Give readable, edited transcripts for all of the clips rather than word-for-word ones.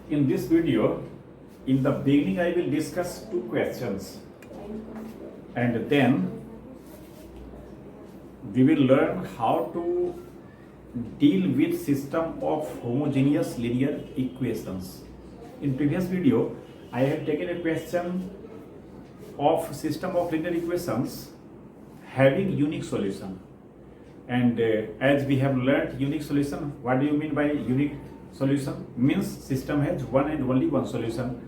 In this video, in the beginning, I will discuss two questions, and then we will learn how to deal with system of homogeneous linear equations. In previous video, I have taken a question of system of linear equations having unique solution, and as we have learned unique solution, what do you mean by unique solution? Means system has one and only one solution,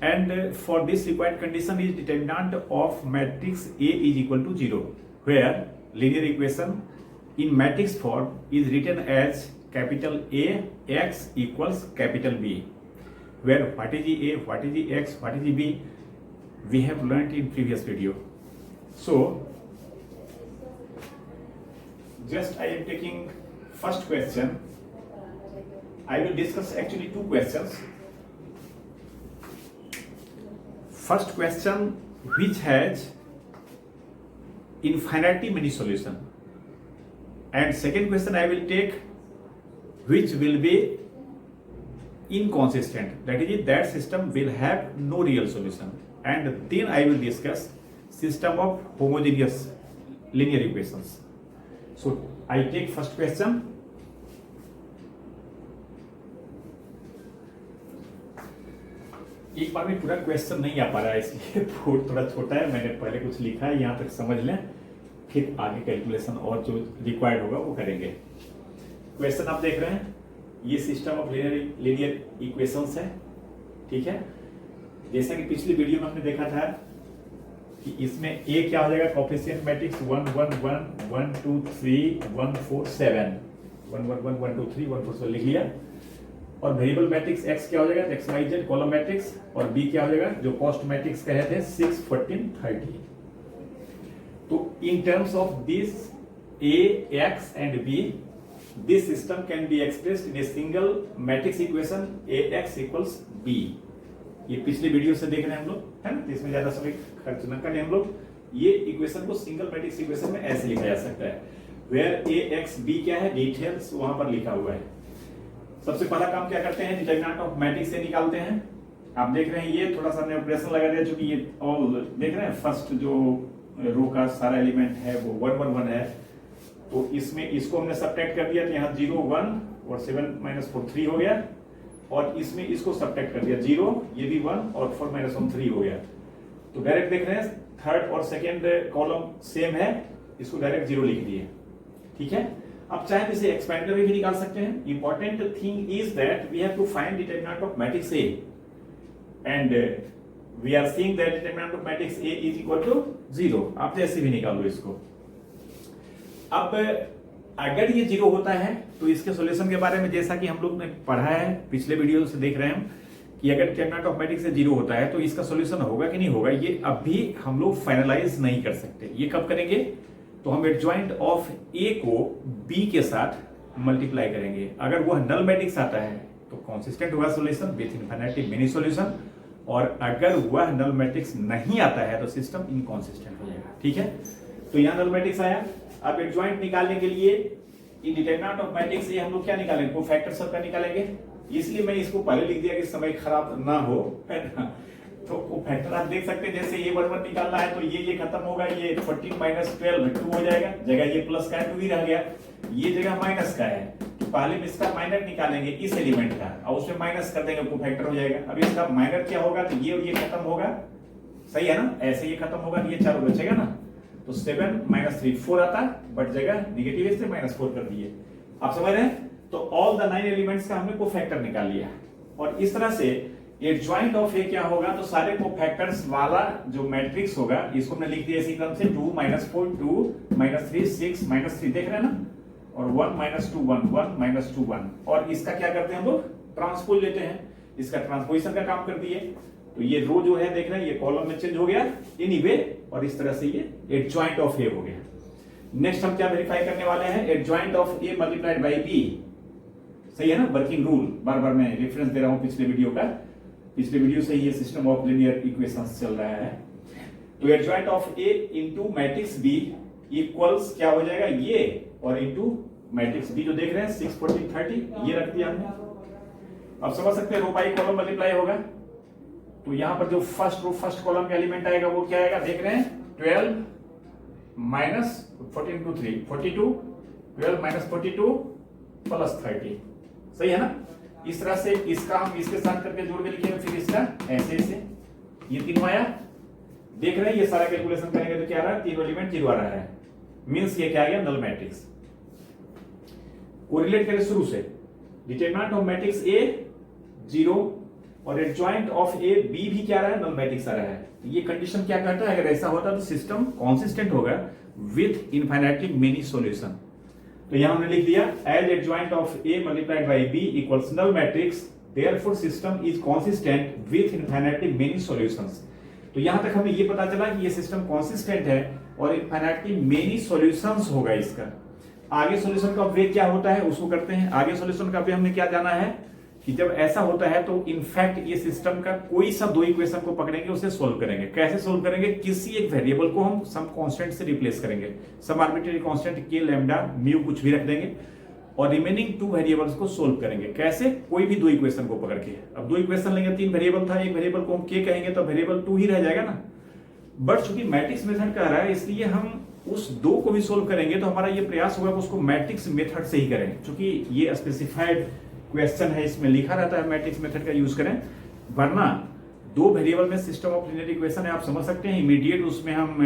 and for this required condition is determinant of matrix A is equal to 0, where linear equation in matrix form is written as capital A x equals capital B, where what is the A, what is the x, what is the B, we have learned in previous video. So just I am taking first question. I will discuss actually two questions. First question, which has infinitely many solution, and second question I will take which will be inconsistent, that is that system will have no real solution, and then I will discuss system of homogeneous linear equations. So I take first question. एक बार में पूरा question नहीं आ पा रहा है, इसलिए board थोड़ा छोटा है, मैंने पहले कुछ लिखा है, यहाँ तक समझ लें, फिर आगे कैलकुलेशन और जो रिक्वायर्ड होगा वो करेंगे। क्वेश्चन आप देख रहे हैं, ये सिस्टम ऑफ लिनियर इक्वेशंस है, ठीक है। जैसा कि पिछली वीडियो में हमने देखा था कि इसमें ए क्या हो जाएगा, कोएफिशिएंट मैट्रिक्स 1 1 1 1 2 3 1 4 7 1 1 1 1 2 3 1 4 7 लिख लिया, और वेरिएबल मैट्रिक्स x क्या हो जाएगा, X Y Z column matrix, और b क्या हो जाएगा, जो कॉस्ट मैट्रिक्स कहे थे 6 14 30। तो in terms of this a x and b, this system can be expressed in a single matrix equation ax equals b। ये पिछले वीडियो से देख रहे हैं हम लोग, है ना, इसमें ज्यादा समय खर्च न करें हम लोग। ये इक्वेशन को सिंगल मैट्रिक्स इक्वेशन में ऐसे लिखा जा सकता है, वेयर ax b क्या है, डिटेल्स वहां पर लिखा हुआ है। सबसे पहला काम क्या करते हैं, डिटरमिनेंट ऑफ मैट्रिक्स से निकालते हैं। आप देख रहे हैं ये थोड़ा सा हमने ऑपरेशन लगा दिया, चूंकि ये ऑल देख रहे हैं, फर्स्ट जो रो का सारा एलिमेंट है वो 1 1 1 है, तो इसमें इसको हमने सब्ट्रैक्ट कर दिया, तो यहाँ 0 1 और 7 - 4 3 हो गया, और इसमें इसको सब्ट्रैक्ट कर दिया 0, ये भी 1 और 4 - 1 3 हो गया। तो डायरेक्ट देख रहे हैं थर्ड और सेकेंड कॉलम सेम है, इसको डायरेक्ट 0 लिख दिए, ठीक है। अब चाहे इसे एक्सपेंडर में भी निकाल सकते हैं। Important thing is that we have to find determinant of matrix A, and we are seeing that determinant of matrix A is equal to 0। आप जैसे भी निकाल लो इसको। अब अगर ये 0 होता है तो इसके सॉल्यूशन के बारे में जैसा कि हम लोग ने पढ़ा है, पिछले वीडियो से देख रहे हैं कि अगर डिटरमिनेंट ऑफ मैट्रिक्स से 0 होता है तो इसका सॉल्यूशन होगा कि नहीं होगा, ये अभी हम लोग फाइनलाइज नहीं कर सकते। ये कब करेंगे, तो हम एडजॉइंट ऑफ ए को बी के साथ मल्टीप्लाई करेंगे। अगर वह नल मैट्रिक्स आता है तो कंसिस्टेंट होगा solution with infinity many solution, और अगर वह नल मैट्रिक्स नहीं आता है तो सिस्टम इनकंसिस्टेंट हो जाएगा, ठीक है। तो यहाँ नल मैट्रिक्स आया। अब एडजॉइंट निकालने के लिए इन डिटरमिनेंट ऑफ मैट्रिक्स से हम लोग क्या निकालेंगे, कोफैक्टर सबका निकालेंगे, इसलिए मैं इसको पहले लिख दिया कि समय खराब ना हो, है ना। तो कोफैक्टर आप देख सकते हैं, जैसे ये 1 1 निकालना है तो ये खत्म होगा, ये 14 - 12 2 हो जाएगा, जगह ये प्लस का है 2 ही रह गया, ये जगह माइनस का है, तो पहले में इसका माइनर निकालेंगे इस एलिमेंट का, और उसमें माइनस कर देंगे, कोफैक्टर हो जाएगा। अब इसका माइनर क्या होगा, तो ये और ये खत्म होगा, सही है ना, ऐसे ये खत्म होगा, ये चारों बचेगा ना, तो 7 - 3 4 आता, बट जगह निगेटिव है इसलिए -4 कर दिए। आप समझ रहे हैं, तो ऑल द 9 एलिमेंट्स का हमने कोफैक्टर निकाल लिया, और इस तरह से एडजॉइंट ऑफ ए क्या होगा, तो सारे कोफैक्टर्स वाला जो मैट्रिक्स होगा इसको हमने लिख दिया इसी क्रम से 2 - 4 2 - 3 6 - 3 देख रहे हैं ना, और 1 - 2 1 1 - 2 1, और इसका क्या करते हैं हम लोग, ट्रांसपोज लेते हैं, इसका ट्रांसपोजिशन का काम कर दिए। तो ये रो जो है देख रहे हैं ये कॉलम में चेंज हो गया एनीवे, और इस तरह से ये एडजॉइंट ऑफ ए हो गया। नेक्स्ट हम क्या वेरीफाई करने वाले हैं, adjoint of A multiplied by B, सही है ना, वर्किंग रूल, बार बार मैं रेफरेंस दे रहा हूं पिछले वीडियो का, पिछले वीडियो से ये सिस्टम ऑफ लिनियर इक्वेशंस चल रहा है। तो adjoint of A into matrix B equals क्या हो जाएगा, ये और इनटू मैट्रिक्स बी जो देख रहे हैं 6 14 30, ये रख दिया हमने। अब समझ सकते हैं रो बाई कॉलम मल्टीप्लाई होगा, तो यहां पर जो फर्स्ट कॉलम का एलिमेंट आएगा वो क्या आएगा, देख रहे हैं 12 माइनस 14 टू 3 42, 12 माइनस 42 प्लस 30, सही है ना। इस तरह से इसका हम इसके साथ करके जोड़ के लिखेंगे, फिर इसका ऐसे ये तीनों आया, देख रहे हैं ये सारा कैलकुलेशन करेंगे तो क्या आ रहा है, तीनों एलिमेंट 0 आ रहा है, मींस ये क्या आ गया, नल मैट्रिक्स। कोरिलेट करें शुरू से, डिटरमिनेंट ऑफ मैट्रिक्स ए 0 और एडजॉइंट ऑफ ए बी भी क्या रहा है, नल मैट्रिक्स आ रहा है। ये कंडीशन क्या कहता है, अगर ऐसा होता तो सिस्टम कॉन्सिस्टेंट होगा विथ इनफाइनाइटली मेनी सॉल्यूशन। तो यहां हमने लिख दिया as adjoint of A multiplied by B equals null matrix, therefore system is consistent with infinitely many solutions. तो यहां तक हमें ये पता चला कि ये सिस्टम कॉन्सिस्टेंट है और इनफाइनाइटली मेनी सॉल्यूशंस होगा इसका। आगे सॉल्यूशन का वे क्या होता है उसको करते हैं। आगे सॉल्यूशन का वे हमने क्या जाना है कि जब ऐसा होता है तो इनफैक्ट ये सिस्टम का कोई सा दो इक्वेशन को पकड़ेंगे, उसे सोल्व करेंगे। कैसे सोल्व करेंगे, किसी एक वेरिएबल को हम सम कांस्टेंट से रिप्लेस करेंगे, सम आर्बिट्रेरी कांस्टेंट के लैम्डा म्यू कुछ भी रख देंगे और रिमेनिंग 2 वेरिएबल्स को सोल्व करेंगे। कैसे, कोई भी दो इक्वेशन को पकड़ के। अब 2 इक्वेशन लेंगे, 3 वेरिएबल था, एक वेरिएबल को हम के कहेंगे तो वेरिएबल 2 ही रह जाएगा ना। बट चूंकि मैट्रिक्स मेथड कह रहा है इसलिए हम उस 2 को भी सोल्व करेंगे, तो हमारा ये प्रयास होगा कि उसको मैट्रिक्स मेथड से ही करें। चूंकि ये स्पेसिफाइड क्वेश्चन है, इसमें लिखा रहता है मैट्रिक्स मेथड का यूज करें, वरना 2 वेरिएबल में सिस्टम ऑफ लीनियर इक्वेशन है, आप समझ सकते हैं इमीडिएट उसमें हम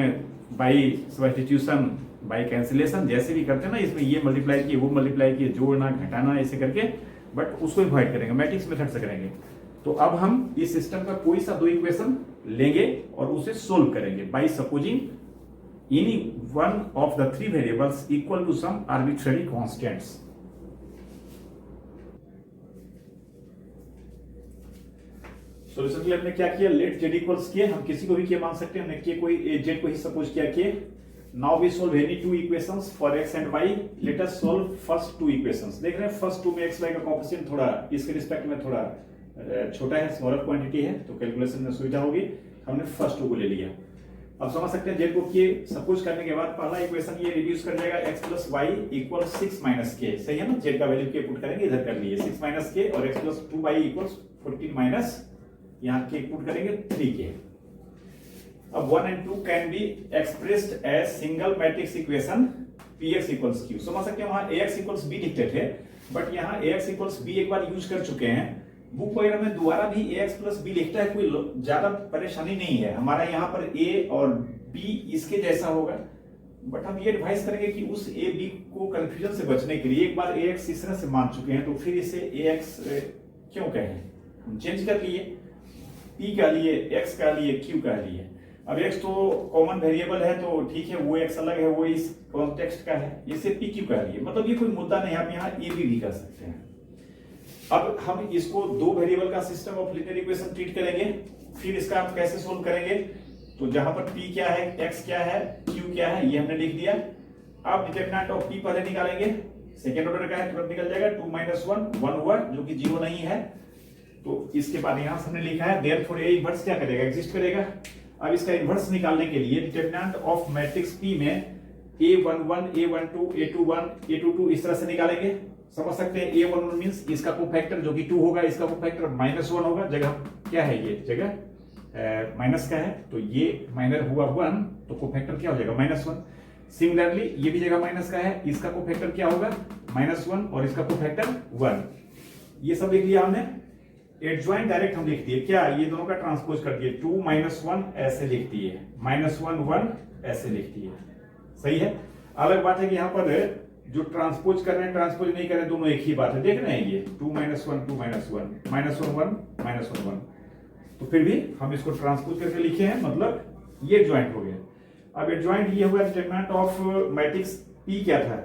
बाई सब्स्टिट्यूशन बाई कैंसिलेशन जैसे भी करते हैं ना, इसमें ये मल्टीप्लाई किए वो मल्टीप्लाई किए, जोड़ना घटाना ऐसे करके, बट उसको अवॉइड करेंगे, मैट्रिक्स मेथड से करेंगे। तो अब हम इस सिस्टम का कोई सा 2 इक्वेशन लेंगे और उसे सोल्व करेंगे by supposing any one of the 3 variables equal to some arbitrary constants. Solution के लिए हमने क्या किया, लेट जेड इक्वल्स किए, हम किसी को भी क्या मान सकते हैं, हमने के कोई जेड को ही सपोज किया कि now we solve any 2 equations for x and y, let us solve first 2 equations. देख रहे हैं फर्स्ट 2 में x y का कोएफिशिएंट थोड़ा इसके रिस्पेक्ट में थोड़ा छोटा है, स्मॉलर क्वांटिटी है, तो कैलकुलेशन में सुविधा होगी, हमने फर्स्ट 2 को ले लिया। अब समझ सकते हैं जेड को के सपोज करने के बाद पहला इक्वेशन ये रिड्यूस कर जाएगा x plus y equal 6 minus के, सही है ना। जेड का वैल्यू के पुट करेंगे, इधर कर लिए 6 माइनस के और x plus 2y equals 14 minus यहां के पुट करेंगे 3 के। अब 1 and 2 can be expressed as single matrix equation px equals q। समझ सकते हैं वहां ax इक्वल्स b लिखते थे, बट यहां ax इक्वल्स b एक बार यूज कर चुके हैं, बुक वगैरह में दोबारा भी ax प्लस b लिखता है, कोई ज्यादा परेशानी नहीं है। हमारा यहाँ पर a और b इसके जैसा होगा, बट हम ये एडवाइस करेंगे कि उस a b को कंफ्यूजन से बचने के लिए एक बार ax इस तरह से मान चुके हैं तो फिर इसे ax क्यों कहें, हम चेंज कर लिए, p का लिए, x का लिए, q का लिए। अब x तो कॉमन वेरिएबल है तो ठीक है, वो x अलग है, वो इस कॉन्टेक्स्ट का है, इसे pq का लिए, मतलब ये कोई मुद्दा नहीं है, आप यहाँ a भी कर सकते हैं। अब हम इसको 2 वेरिएबल का system of linear equation treat करेंगे, फिर इसका हम कैसे सोल्व करेंगे। तो जहां पर p क्या है, x क्या है, q क्या है, ये हमने लिख दिया। अब डिटरमिनेंट ऑफ p पहले निकालेंगे, सेकेंड ऑर्डर का है, तुरंत निकल जाएगा, 2 माइनस 1 हुआ जो कि 0 नहीं है, तो इसके बाद यहां से हमने लिखा है देयरफॉर a इनवर्स क्या करेगा, एग्जिस्ट करेगा। अब इसका इनवर्स निकालने के लिए डिटरमिनेंट ऑफ मैट्रिक्स p में a11 a12 a21 a22 इस तरह से निकालेंगे। समझ सकते हैं a11 मींस इसका कोफैक्टर जो कि 2 होगा, इसका कोफैक्टर -1 होगा, जगह क्या है, ये जगह माइनस का है तो ये माइनर हुआ 1, तो कोफैक्टर क्या हो जाएगा -1। सिमिलरली ये भी जगह माइनस का है, इसका कोफैक्टर क्या होगा -1 और इसका कोफैक्टर 1। ये सब लिख लिया हमने। एडजॉइंट डायरेक्ट हम लिख दिए, क्या ये दोनों का ट्रांसपोज कर दिए, 2 -1 ऐसे लिख दिए, -1 1 ऐसे लिख दिए, सही है। अलग बात है कि यहाँ पर जो ट्रांसपोज कर रहे हैं ट्रांसपोज नहीं कर रहे हैं, दोनों एक ही बात है, देख रहे हैं ये 2 -1 2 -1 -1 1 तो फिर भी हम इसको ट्रांसपोज करके लिखे हैं, मतलब ये एडजॉइंट हो गया। अब एडजॉइंट ये हुआ डिटरमिनेंट ऑफ मैट्रिक्स p क्या था,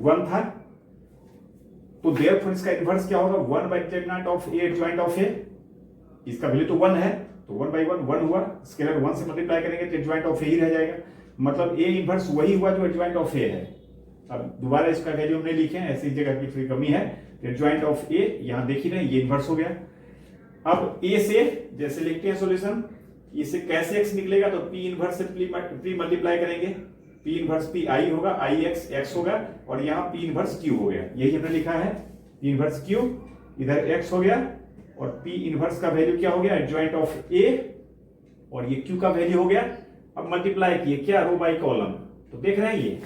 1 था, तो देयरफॉर इसका इनवर्स क्या होगा, 1 by determinant of a adjoint of a, इसका वैल्यू तो 1 है तो 1 बाय 1 हुआ, स्केलर 1 से मल्टीप्लाई करेंगे तो एडजॉइंट ऑफ a ही रह जाएगा, मतलब a इनवर्स वही हुआ जो एडजॉइंट ऑफ a है। अब दोबारा इसका वैल्यू हमने लिखे हैं, ऐसी जगह की थोड़ी कमी है, एडजॉइंट ऑफ a यहां देख ही रहे हैं, ये इनवर्स हो गया। अब a से जैसे लिखते हैं सॉल्यूशन, इसे कैसे x निकलेगा, तो p इनवर्स से p मल्टीप्लाई करेंगे, p इनवर्स p i होगा, i x x होगा और यहाँ p इनवर्स q हो गया, यही हमने लिखा है, p इनवर्स q इधर x हो गया, और P इनवर्स का वैल्यू क्या हो गया, एडजॉइंट ऑफ A, और ये Q का वैल्यू हो गया। अब मल्टीप्लाई किए क्या, रो बाई कॉलम, तो देख रहे हैं ये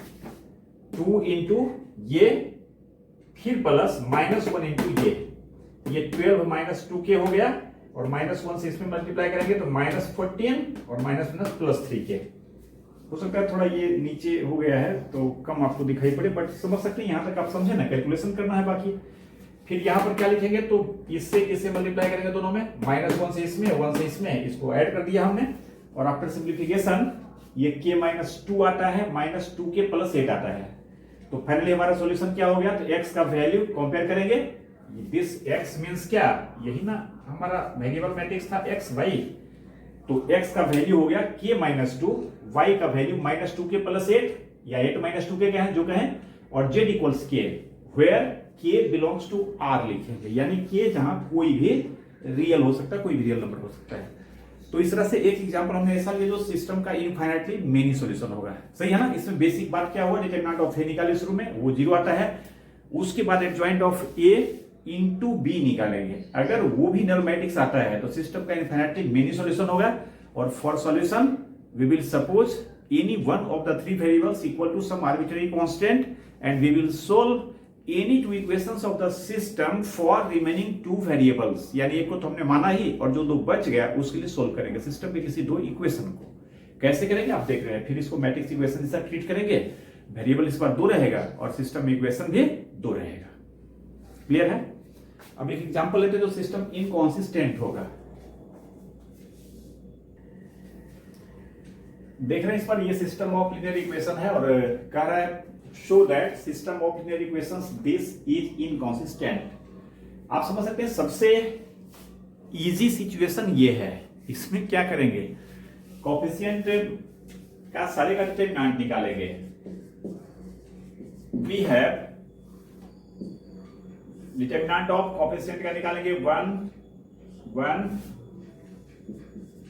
2 इंटू ये, फिर प्लस -1 इंटू ये 12 माइनस 2k हो गया, और -1 से इसमें मल्टीप्लाई करेंगे तो -14 और +3k। हो सकता है थोड़ा ये नीचे हो गया है तो कम आपको दिखाई पड़े, बट समझ सकते हैं, यहां तक आप समझे ना, कैलकुलेशन करना है बाकी। फिर यहां पर क्या लिखेंगे, तो इससे किससे मल्टीप्लाई करेंगे, दोनों में, -1 से इसमें, 1 से इसमें, इसको ऐड कर दिया हमने, और आफ्टर सिंप्लीफिकेशन ये k-2 आता है, -2k + 8 आता है। तो फाइनली हमारा सॉल्यूशन क्या हो गया, तो x का वैल्यू कंपेयर करेंगे, दिस x मींस क्या, यही ना हमारा वेरिएबल मैट्रिक्स था x y, तो x का वैल्यू हो गया k-2, y का वैल्यू -2k + 8 या 8 - 2k कहें जो कहें, और z = k, where k belongs to r लिखेंगे, यानी k जहां कोई भी रियल हो सकता है, कोई भी रियल नंबर हो सकता है। तो इस तरह से एक एग्जांपल हमने ऐसा लिया जो सिस्टम का इनफाइनाइटली मेनी सॉल्यूशन होगा, सही है ना। इसमें बेसिक बात क्या हुआ, डिटरमिनेंट ऑफ a निकाले शुरू में, वो 0 आता है, उसके बाद adjoint of a into B निकालेंगे, अगर वो भी नल मैट्रिक्स आता है तो सिस्टम का इनफाइनाइटली मेनी सॉल्यूशन होगा। और for solution we will suppose any one of the 3 variables equal to some arbitrary constant, and we will solve any 2 equations of the system for remaining 2 variables, यानी एक को तो हमने माना ही, और जो 2 बच गया उसके लिए सोल्व करेंगे सिस्टम के किसी 2 इक्वेशन को। कैसे करेंगे आप देख रहे हैं, फिर इसको मैट्रिक्स इक्वेशन जैसा ट्रीट करेंगे, वेरिएबल इस बार 2 रहेगा और सिस्टम इक्वेशन भी 2 रहेगा। क्लियर है। अब एक एग्जांपल लेते हैं जो सिस्टम इनकॉन्सिस्टेंट होगा। देख रहे हैं इस पर, ये सिस्टम ऑफ लीनियर इक्वेशन है, और कह रहा है show that system of linear equations this is inconsistent. आप समझ सकते हैं सबसे इजी सिचुएशन ये है, इसमें क्या करेंगे, कोएफिशिएंट का सारे का डिटरमिनेंट निकालेंगे। We have determinant of coefficient का निकालेंगे 1 1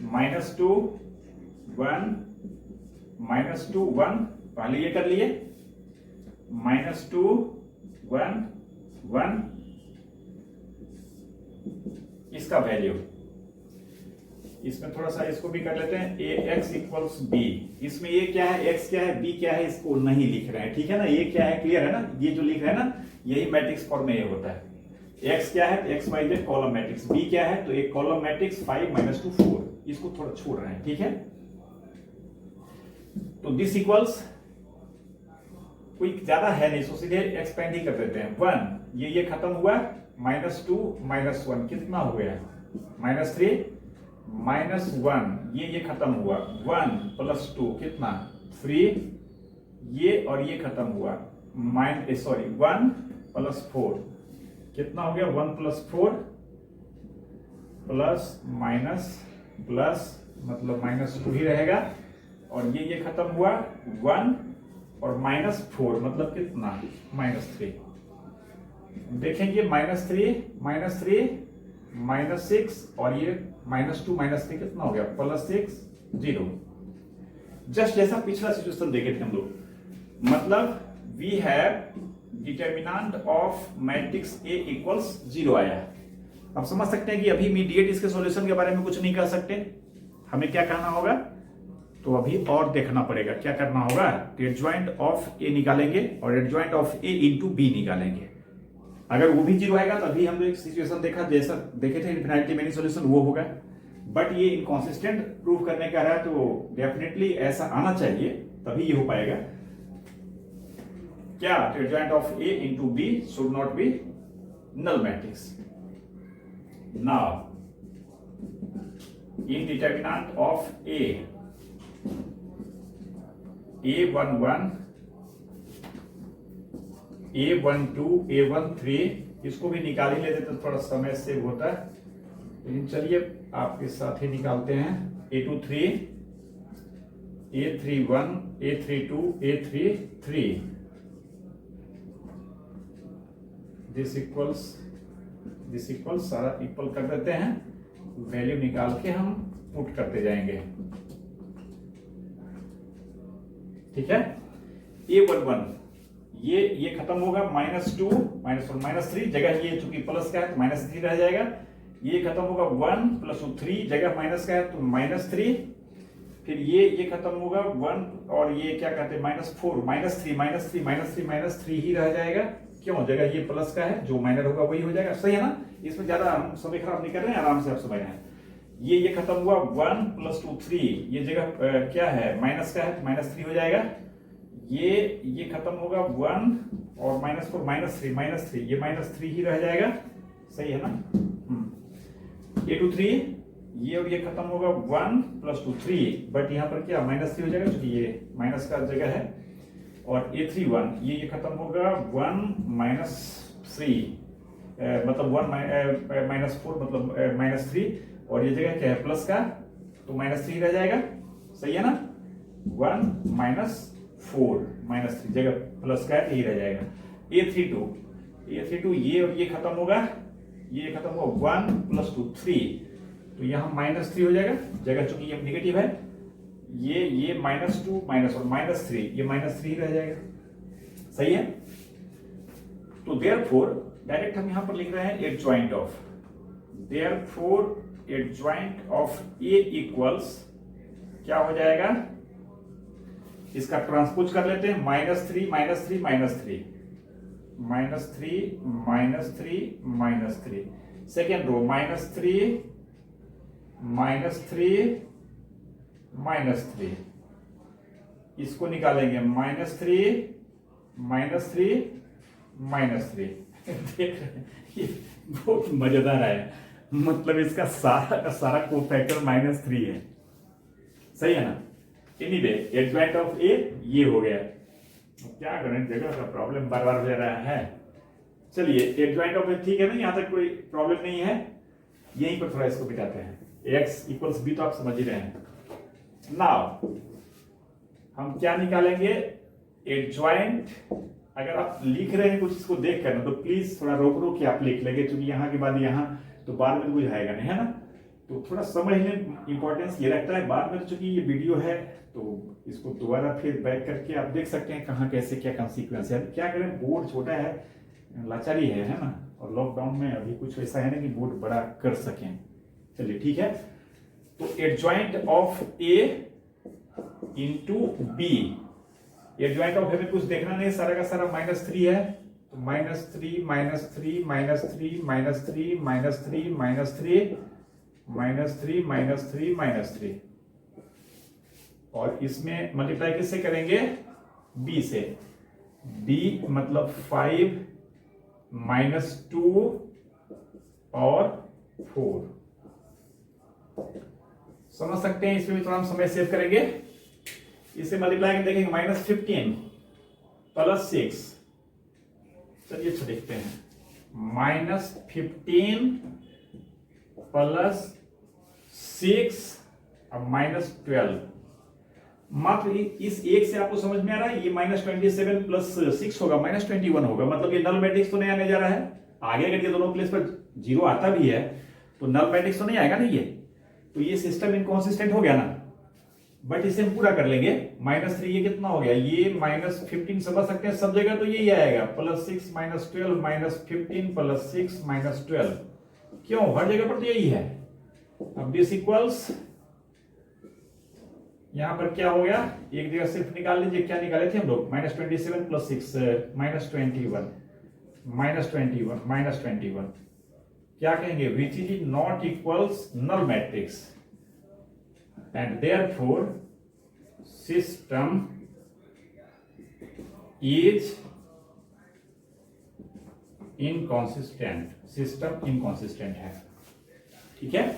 -2 1 -2 1, पहले ये कर लिए, -2 1 1, इसका वैल्यू, इसमें थोड़ा सा इसको भी कर लेते हैं, ax = b। इसमें ये क्या है, x क्या है, b क्या है, इसको नहीं लिख रहे हैं, ठीक है ना, ये क्या है, क्लियर है ना, ये जो लिख रहे हैं ना, यही मैट्रिक्स फॉर्म में ये होता है। x क्या है, x y z column matrix, b क्या है, तो एक कॉलम मैट्रिक्स 5 - 2 4, इसको थोड़ा छोड़ रहे हैं, ठीक है। तो दिस इक्वल्स, कोई ज्यादा है नहीं, सो सीधे एक्सपेंड ही कर देते हैं, 1, ये खत्म हुआ, -2 -1 कितना हो गया, -3 -1, ये खत्म हुआ, 1 + 2 कितना 3, ये और ये खत्म हुआ, 1 + 4 कितना हो गया, 1 + 4 प्लस माइनस प्लस, मतलब -2 ही रहेगा, और ये खत्म हुआ, 1 और -4 मतलब कितना, -3। देखेंगे -3 -6 और ये -2 -3 कितना हो गया, +6 0। जस्ट जैसा पिछला सिचुएशन देखे थे हम लोग, मतलब we have determinant of matrix A = 0 आया। अब समझ सकते हैं कि अभी इमीडिएट इसके सॉल्यूशन के बारे में कुछ नहीं कर सकते, हमें क्या करना होगा, तो अभी और देखना पड़ेगा क्या करना होगा, एडजॉइंट ऑफ A निकालेंगे और एडजॉइंट ऑफ A × B निकालेंगे। अगर वो भी 0 आएगा तो अभी हम एक सिचुएशन देखा, जैसा देखे थे इनफिनिटी मेनी सॉल्यूशन, वो होगा। बट ये इनकॉन्सिस्टेंट प्रूव करने का है, तो डेफिनेटली ऐसा आना चाहिए, तभी ये हो पाएगा। क्या, adjoint of A × B should not be null matrix. Now, in determinant of A11, A12, A13, इसको भी निकाल ही लेते तो थोड़ा समय सेव होता है, लेकिन चलिए आपके साथ ही निकालते हैं। A23, A31, A32, A33, this equals सारा इक्वल कर देते हैं, वैल्यू निकाल के हम पुट करते जाएंगे, ठीक है। A11 ये खत्म होगा, -2 -3 जगह ये चूंकि प्लस का है तो -3 रह जाएगा। ये खत्म होगा 1 + 3 जगह माइनस का है तो -3। फिर ये खत्म होगा 1 और ये क्या कहते हैं -4 -3 ही रह जाएगा। क्यों? जगह ये प्लस का है, जो माइनर होगा वही हो जाएगा। सही है ना? इसमें ज्यादा हम समय खराब नहीं कर रहे हैं, आराम से आप समझ रहे हैं। ये खत्म हुआ 1 + 2 3, ये जगह क्या है माइनस का है तो -3 हो जाएगा। ये खत्म होगा 1 और -4 -3 ये -3 ही रह जाएगा। सही है ना? A 2 3 ये और ये खत्म होगा 1 + 2 3, बट यहाँ पर क्या -3 हो जाएगा क्योंकि ये माइनस का जगह है। और A 3 1 ये खत्म होगा 1 -3 मतलब 1 -4 मतलब -3, और ये जगह क्या है प्लस का तो -3 रह जाएगा। सही है ना? 1 -4 -3 जगह प्लस का है यही रह जाएगा। A 3 2 ये और ये खत्म होगा 1 + 2 3, तो यहाँ -3 हो जाएगा, जगह चूंकि ये नेगेटिव है। ये -2 -3 ये -3 रह जाएगा। सही है? तो देयरफॉर डायरेक्ट हम यहां पर लिख रहे हैं adjoint of, therefore adjoint of A equals क्या हो जाएगा, इसका ट्रांसपोज कर लेते हैं -3 -3 -3 -3 सेकेंड रो -3 -3 इसको निकालेंगे -3 देख रहे हैं ये बहुत मजेदार है। मतलब इसका सारा का सारा कोफैक्टर -3 है। सही है ना? एनीवे एडजॉइंट ऑफ A ये हो गया। क्या करें, जगह का प्रॉब्लम बार बार हो जा रहा है। चलिए एडजॉइंट ऑफ A ठीक है ना, यहां तक कोई प्रॉब्लम नहीं है। यहीं पर थोड़ा इसको बिठाते हैं। x = b तो आप समझ ही रहे हैं। नाउ हम क्या निकालेंगे, एडजॉइंट। अगर आप लिख रहे हैं कुछ इसको देख कर तो प्लीज थोड़ा रोक के आप लिख लेंगे, क्योंकि यहाँ के बाद यहाँ तो बाद में कुछ आएगा नहीं, है ना? तो थोड़ा समझ लें, इंपॉर्टेंस ये रखता है। बाद में तो चूंकि ये वीडियो है तो इसको दोबारा फिर बैक करके आप देख सकते हैं कहाँ कैसे क्या कॉन्सिक्वेंस है। क्या करें, बोर्ड छोटा है, लाचारी है ना? और लॉकडाउन में अभी कुछ ऐसा है ना कि बोर्ड बड़ा कर सकें। चलिए ठीक है। तो adjoint of A into B, adjoint of A में कुछ देखना नहीं, सारा का सारा -3 है तो -3 -3 -3 -3 और इसमें मल्टीप्लाई किससे करेंगे, B से। B मतलब 5 -2 और 4। समझ सकते हैं? इसमें भी थोड़ा हम समय सेव करेंगे। इसे मल्टीप्लाई करके देखेंगे -15 + 6। चलिए अच्छा देखते हैं, -15 + 6 अब -12। मात्र इस एक से आपको समझ में आ रहा है, ये -27 + 6 होगा -21 होगा। मतलब ये नल मैट्रिक्स तो नहीं आने जा रहा है। आगे अगर ये दोनों प्लेस पर 0 आता भी है तो नल मैट्रिक्स तो नहीं आएगा ना ये। तो ये सिस्टम इनकॉन्सिस्टेंट हो गया ना। बट इसे हम पूरा कर लेंगे। -3 ये कितना हो गया, ये -15 समझ सकते हैं सब जगह, तो यही आएगा +6 -12 -15 + 6 -12। क्यों? हर जगह पर तो यही है। अब दिस इक्वल्स, यहां पर क्या हो गया, एक जगह सिर्फ निकाल लीजिए। क्या निकाले थे हम लोग, -27 + 6 -21 क्या कहेंगे, which is not equals null matrix and therefore system is inconsistent। System inconsistent है। ठीक है।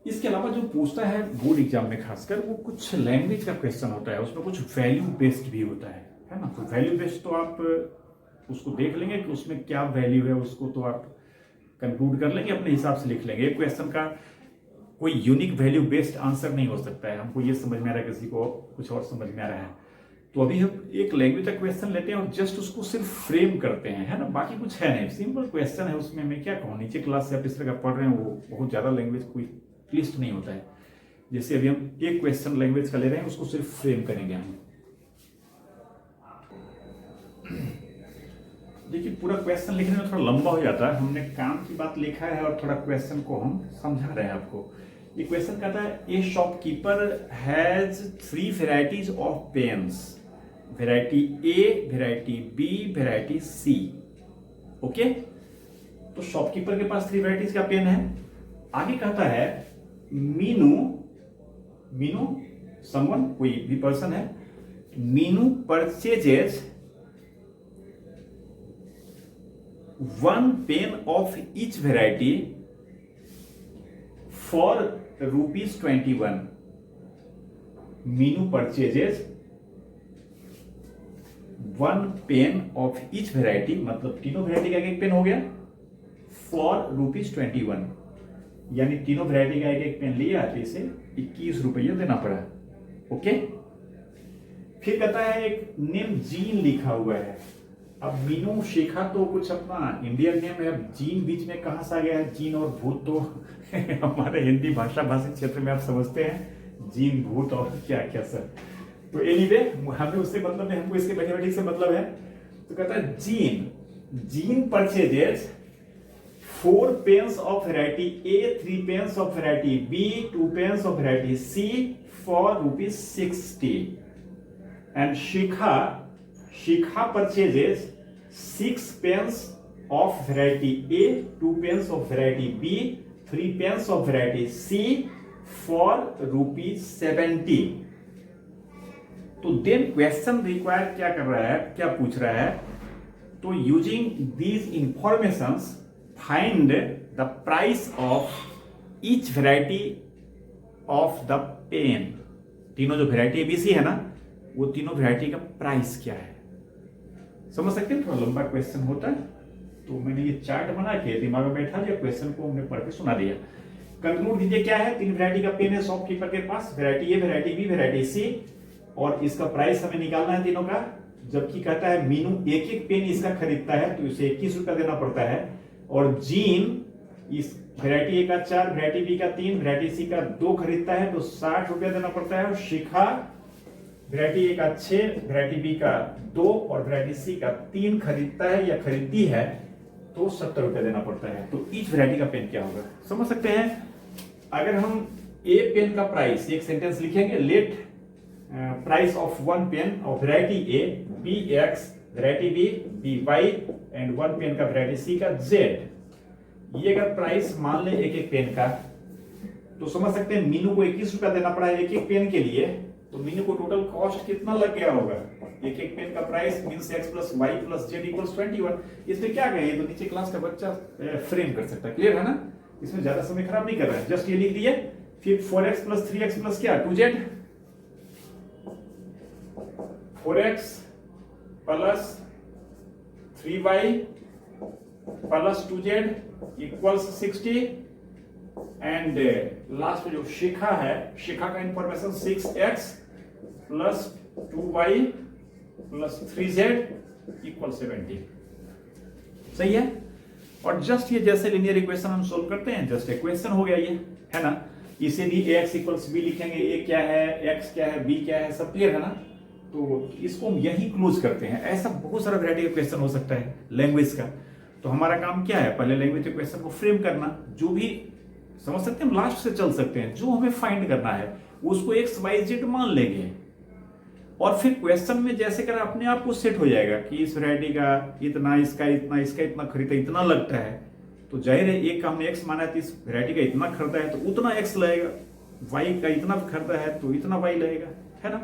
इसके अलावा जो पूछता है बोर्ड एग्जाम में खासकर, वो कुछ लैंग्वेज का क्वेश्चन होता है, उसमें कुछ वैल्यू बेस्ड भी होता है ना? तो वैल्यू बेस्ड तो आप उसको देख लेंगे कि उसमें क्या वैल्यू है, उसको तो आप कंक्लूड कर लेंगे, अपने हिसाब से लिख लेंगे। क्वेश्चन का कोई यूनिक वैल्यू बेस्ड आंसर नहीं हो सकता है। हमको ये समझ में आ रहा है, किसी को कुछ और समझ में आ रहा है। तो अभी हम एक लैंग्वेज का क्वेश्चन लेते हैं और जस्ट उसको सिर्फ फ्रेम करते हैं, है ना? बाकी कुछ है नहीं, सिंपल क्वेश्चन है। उसमें मैं क्या कहूँ, नीचे क्लास से आप इस तरह का पढ़ रहे हैं, वो बहुत ज्यादा लैंग्वेज कोई लिस्ट नहीं होता है। जैसे अभी हम एक क्वेश्चन लैंग्वेज का ले रहे हैं, उसको सिर्फ फ्रेम करेंगे हम। देखिए पूरा क्वेश्चन लिखने में थोड़ा लंबा हो जाता है, हमने काम की बात लिखा है और थोड़ा क्वेश्चन को हम समझा रहे हैं आपको। ये क्वेश्चन कहता है a shopkeeper has 3 varieties of pens, variety A, variety B, variety C. Okay, तो शॉपकीपर के पास 3 वेराइटीज का पेन है। आगे कहता है मीनू, मीनू समवन कोई भी पर्सन है, Meenu purchases 1 pen of each variety for ₹21। Meenu purchases 1 pen of each variety, मतलब तीनों वेराइटी का एक पेन हो गया, फॉर ₹21, यानी तीनों वेराइटी का एक पेन लिया तो इसे 21 रुपये देना पड़ा। ओके, फिर कहता है एक नेम जीन लिखा हुआ है। अब मीनू शिखा तो कुछ अपना इंडियन नेम है, अब जीन बीच में कहां से आ गया है? जीन और भूत तो हमारे हिंदी भाषी क्षेत्र में आप समझते हैं, जीन भूत और क्या क्या सर। तो एनीवे हमें उससे मतलब है, हमको इसके मैथमेटिक्स से मतलब है। तो कहता है Jean, Jean purchases 4 pens of variety A, 3 pens of variety B, 2 pens of variety C for ₹60। And Shikha purchases 6 pens of variety A, 2 pens of variety B, 3 pens of variety C for ₹70। तो then question require क्या कर रहा है, क्या पूछ रहा है? तो using these informations find the price of each variety of the pen. तीनों जो वेराइटी एबीसी है ना, वो तीनों वेराइटी का प्राइस क्या है। समझ सकते हैं, थोड़ा लंबा क्वेश्चन होता है, तो मैंने ये चार्ट बना के दिमाग में बैठा दिया, क्वेश्चन को हमने पढ़ के सुना दिया। कंक्लूड दीजिए क्या है? 3 वेराइटी का पेन है शॉपकीपर के पास, variety A, variety B, variety सी, और इसका प्राइस हमें निकालना है तीनों का। जबकि कहता है मीनू एक एक पेन इसका खरीदता है तो इसे 21 रुपया देना पड़ता है, और जीन इस वेराइटी ए का 4, वेराइटी बी का 3, वेराइटी सी का 2 खरीदता है तो 60 रुपया देना पड़ता है। और शिखा वेराइटी ए का 6, वेराइटी बी का 2 और वेराइटी सी का 3 खरीदता है या खरीदती है तो 70 रुपया देना पड़ता है। तो ईच वेराइटी का पेन क्या होगा समझ सकते हैं। अगर हम ए पेन का प्राइस एक सेंटेंस लिखेंगे, let price of 1 pen of variety A be X, variety B be Y, and 1 pen का वेराइटी सी का जेड। ये अगर प्राइस मान ले एक एक पेन का, तो समझ सकते हैं मीनू को 21 रुपया देना पड़ा है एक एक पेन के लिए, तो मीनू को टोटल कॉस्ट कितना लग गया होगा? एक एक पेन का price means x plus Y plus Z equals 21। इसमें क्या कहे, तो नीचे क्लास का बच्चा फ्रेम कर सकता है, क्लियर है ना? इसमें ज्यादा समय खराब नहीं कर रहा है, जस्ट ये लिख दिए। फिर 4x प्लस 3x प्लस क्या 2z, 4x plus 3y plus 2z equals 60, and last में जो शिखा है, शिखा का information 6x plus 2y plus 3z equal 70। सही है। और जस्ट ये जैसे लिनियर इक्वेशन हम सोल्व करते हैं, जस्ट इक्वेशन हो गया ये, है ना? इसे भी ax इक्वल्स b लिखेंगे, a क्या है, x क्या है, b क्या है, सब क्लियर है ना? तो इसको हम यही क्लोज करते हैं। ऐसा बहुत सारा वैरायटी का क्वेश्चन हो सकता है लैंग्वेज का। तो हमारा काम क्या है? पहले लैंग्वेज के क्वेश्चन को फ्रेम करना, जो भी समझ सकते हैं हम लास्ट से चल सकते हैं, जो हमें फाइंड करना है उसको x y z मान लेंगे, और फिर क्वेश्चन में जैसे कर अपने आप को सेट हो जाएगा कि इस वैरायटी का इतना, इसका इतना, इसका इतना खरीदा, इतना लगता है, तो जाहिर है एक का हमने x माना है तो इस वैरायटी का इतना खरीदा है तो उतना x लगेगा, y का इतना खरीदा है तो इतना y लगेगा, है ना?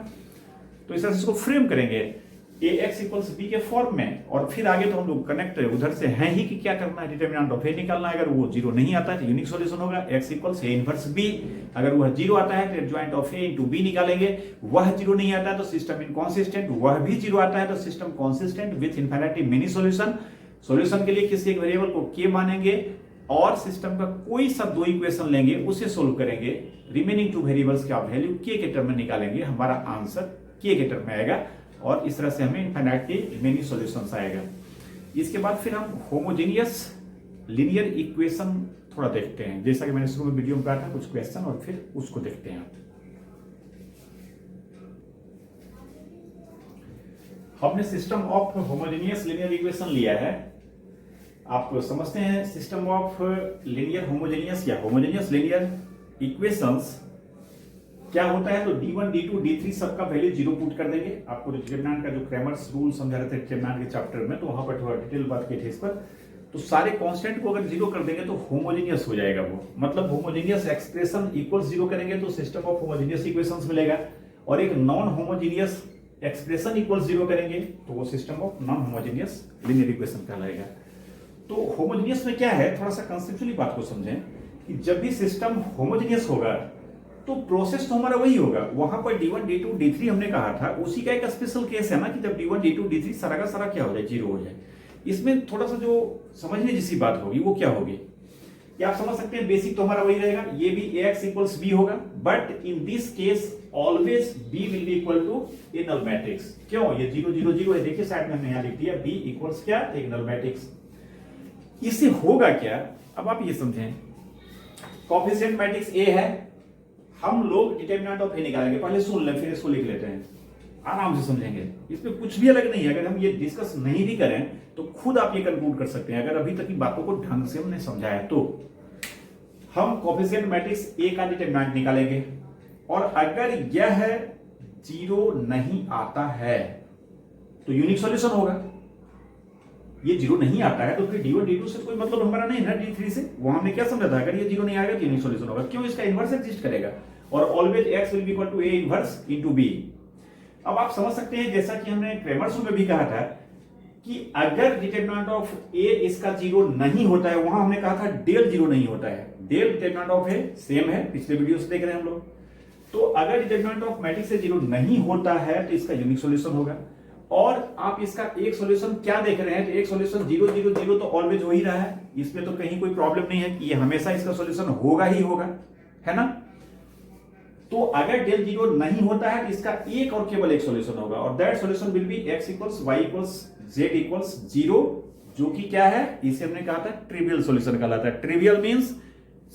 तो इस तरह से इसको फ्रेम करेंगे ax इक्वल्स b के फॉर्म में, और फिर आगे तो हम लोग कनेक्ट उधर से हैं ही कि क्या करना है, डिटरमिनेंट ऑफ a निकालना है। अगर वो 0 नहीं आता है तो यूनिक सॉल्यूशन होगा x equals a inverse b। अगर वह 0 आता है तो adjoint of a into b निकालेंगे। वह 0 नहीं आता है तो सिस्टम इनकॉन्सिस्टेंट, वह भी 0 आता है तो system consistent with infinity many solution. Solution के लिए किसी एक वेरिएबल को k मानेंगे और सिस्टम का कोई सा 2 इक्वेशन लेंगे, उसे सोल्व करेंगे, रिमेनिंग 2 वेरिएबल्स का वैल्यू k के टर्म में निकालेंगे, हमारा आंसर k के टर्म में आएगा, और इस तरह से हमें इनफिनिटी मेनी सॉल्यूशंस आएगा। इसके बाद फिर हम होमोजेनियस लीनियर इक्वेशन थोड़ा देखते हैं, जैसा कि मैंने शुरू में वीडियो में कहा था, कुछ क्वेश्चन और फिर उसको देखते हैं। हमने system of homogeneous linear equation लिया है। आप समझते हैं सिस्टम ऑफ लीनियर होमोजेनियस या होमोजेनियस लीनियर इक्वेशंस क्या होता है। तो d1 d2 d3 सबका वैल्यू 0 पुट कर देंगे। आपको डिटरमिनेंट का जो क्रैमर्स रूल समझा रहे थे डिटरमिनेंट के चैप्टर में, तो वहां पर थोड़ा डिटेल बात की थी इस पर। तो सारे कांस्टेंट को अगर 0 कर देंगे तो होमोजेनियस हो जाएगा वो, मतलब होमोजेनियस एक्सप्रेशन इक्वल 0 करेंगे तो सिस्टम ऑफ होमोजेनियस इक्वेशंस मिलेगा, और एक नॉन होमोजेनियस एक्सप्रेशन इक्वल 0 करेंगे तो वो system of non homogeneous linear equation कहलाएगा। तो होमोजेनियस में क्या है, थोड़ा सा कंसेप्चुअली बात को समझें कि जब भी सिस्टम होमोजेनियस होगा तो प्रोसेस तो हमारा वही होगा। वहां पर d1 d2 d3 हमने कहा था, उसी का एक स्पेशल केस है ना कि जब d1 d2 d3 सारा का सारा क्या हो जाए, 0 हो जाए। इसमें थोड़ा सा जो समझने जैसी बात होगी वो क्या होगी कि आप समझ सकते हैं बेसिक तो हमारा वही रहेगा, ये भी ax इक्वल्स b होगा, but in this case always b will be equal to a null matrix. क्यों, ये 0 0 0 है, देखिए साइड में हमने यहां लिख दिया b इक्वल्स क्या, एक नल मैट्रिक्स। इससे होगा क्या, अब आप ये समझें, कोएफिशिएंट मैट्रिक्स a है, हम लोग डिटरमिनेंट ऑफ ए निकालेंगे। पहले सुन ले फिर इसको लिख लेते हैं, आराम से समझेंगे। इसमें कुछ भी अलग नहीं है, अगर हम ये डिस्कस नहीं भी करें तो खुद आप ये कंक्लूड कर सकते हैं, अगर अभी तक की बातों को ढंग से हमने समझाया तो। हम कोएफिशिएंट मैट्रिक्स ए का डिटरमिनेंट निकालेंगे, और अगर यह 0 नहीं आता है तो यूनिक सॉल्यूशन होगा। ये 0 नहीं आता है तो फिर d1 d2 से कोई मतलब हमारा नहीं है, d3 से। वहां हमने क्या समझा था, अगर ये 0 नहीं आएगा तो यूनिक सॉल्यूशन होगा। क्यों, इसका इनवर्स एग्जिस्ट करेगा, और always x will be equal to a inverse into b। अब आप समझ सकते हैं, जैसा कि हमने क्रैमर्स में भी कहा था कि अगर डिटरमिनेंट ऑफ a इसका 0 नहीं होता है, वहां हमने कहा था डेल 0 नहीं होता है। डेल डिटरमिनेंट ऑफ a सेम है, पिछले वीडियो से देख रहे हैं हम लोग। तो अगर डिटरमिनेंट ऑफ मैट्रिक्स से 0 नहीं होता है तो इसका यूनिक सॉल्यूशन होगा। और आप इसका एक सॉल्यूशन क्या देख रहे हैं, तो एक सॉल्यूशन 0 0 0 तो ऑलवेज हो ही रहा है, इसमें तो कहीं कोई प्रॉब्लम नहीं है कि ये हमेशा इसका सॉल्यूशन होगा ही होगा, है ना। तो अगर डेल 0 नहीं होता है तो इसका एक और केवल एक सॉल्यूशन होगा, और that solution will be x equals y equals z equals 0, जो कि क्या है, इसे हमने कहा था ट्रिवियल सॉल्यूशन कहलाता है। Trivial means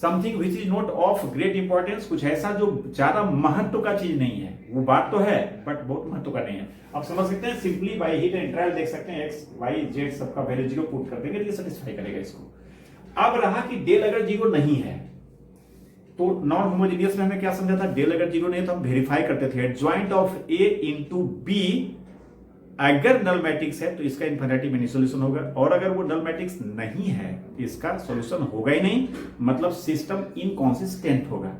something which is not of great importance, कुछ ऐसा जो ज्यादा महत्व का चीज नहीं है। वो बात तो है बट बहुत महत्व का नहीं है। आप समझ सकते हैं, simply by hit and trial देख सकते हैं, x y z सबका वैल्यू 0 पुट कर देंगे तो ये सेटिस्फाई करेगा इसको। अब रहा कि डेल अगर 0 नहीं है तो नॉन होमोजेनियस में हमें क्या समझा था, डेल अगर 0 नहीं है तो हम वेरीफाई करते थे adjoint of a into B. अगर नल मैट्रिक्स है तो इसका इन्फिनिटी में सॉल्यूशन होगा, और अगर वो नल मैट्रिक्स नहीं है इसका सॉल्यूशन होगा ही नहीं, मतलब सिस्टम इनकॉन्सिस्टेंट होगा।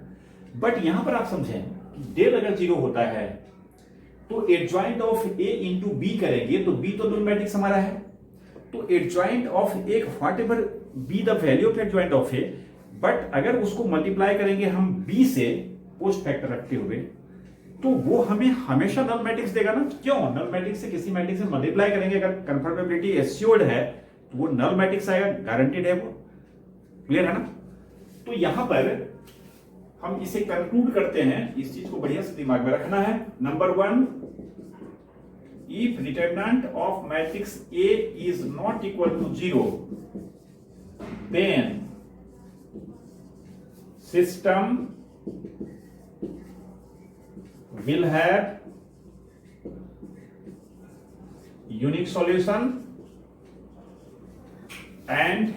बट यहां पर आप समझें कि डेल अगर 0 होता है तो adjoint of a into B करेंगे तो b तो नल मैट्रिक्स हमारा है, तो एडजॉइंट ऑफ एक whatever be the value of adjoint of a, but अगर उसको मल्टीप्लाई करेंगे हम b से पोस्ट फैक्टर रखते हुए तो वो हमें हमेशा नल मैट्रिक्स देगा ना। क्यों, नल मैट्रिक्स से किसी मैट्रिक्स से मल्टीप्लाई करेंगे, अगर कंफर्मेबिलिटी एश्योर्ड है तो वो नल मैट्रिक्स आएगा, गारंटेड है वो। क्लियर है ना। तो यहां पर हम इसे कंक्लूड करते हैं, इस चीज को बढ़िया से दिमाग में रखना है। Number 1, if determinant of matrix A is not equal to 0 then system will have unique solution and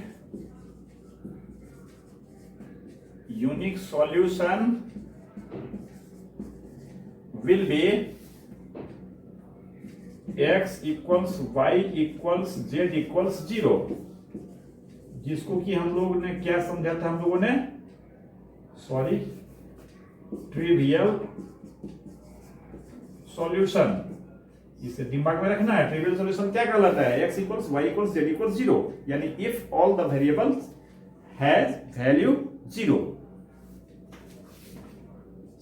unique solution will be x equals y equals z equals 0, जिसको कि हम लोग ने क्या समझा था, हम लोगों ने ट्रिवियल सॉल्यूशन। इसे दिमाग में रखना है, ट्रिवियल सॉल्यूशन क्या कहलाता है, x equals y equals z equals 0, यानी if all the variables has value 0।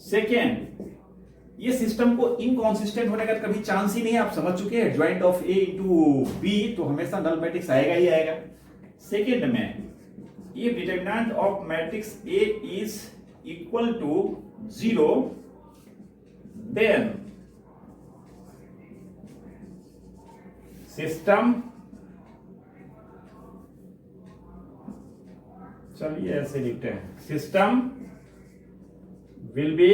Second, ये सिस्टम को इनकॉन्सिस्टेंट होने का कभी चांस ही नहीं है, आप समझ चुके हैं। Adjoint of a into b तो हमेशा नल मैट्रिक्स आएगा ही आएगा। सेकेंड में, if determinant of matrix a is equal to 0 then system, चलिए ऐसे लिखते हैं, सिस्टम विल बी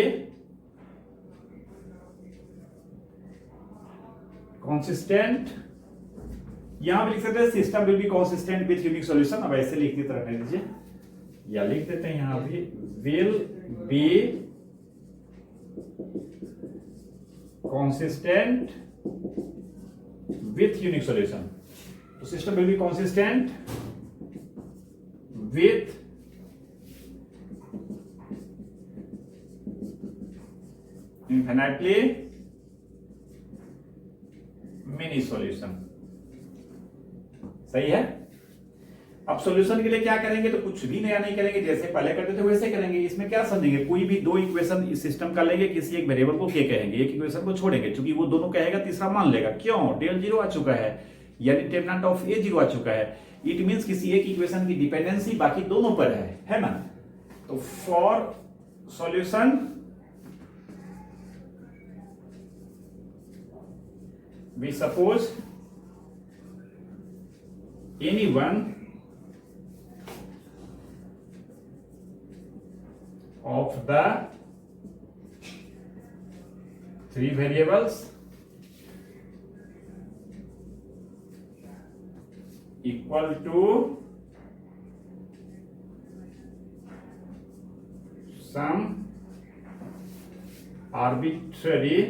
consistent, यहां भी लिख सकते हैं system will be consistent with unique solution। अब ऐसे लिखने तरह रहने दीजिए, या लिख देते हैं यहां भी will be consistent with unique solution। तो system will be consistent with infinitely many solution। सही है। अब सॉल्यूशन के लिए क्या करेंगे, तो कुछ भी नया नहीं करेंगे, जैसे पहले करते थे वैसे करेंगे। इसमें क्या समझेंगे, कोई भी दो इक्वेशन इस सिस्टम का लेंगे, किसी एक वेरिएबल को के कहेंगे, एक इक्वेशन को छोड़ेंगे, क्योंकि वो दोनों कहेगा तीसरा मान लेगा। क्यों, डेल जीरो आ चुका है, यानी डिटरमिनेंट ऑफ ए जीरो आ चुका है। इट मींस किसी एक इक्वेशन की डिपेंडेंसी बाकी दोनों पर है ना। तो for solution we suppose any one of the three variables equal to some arbitrary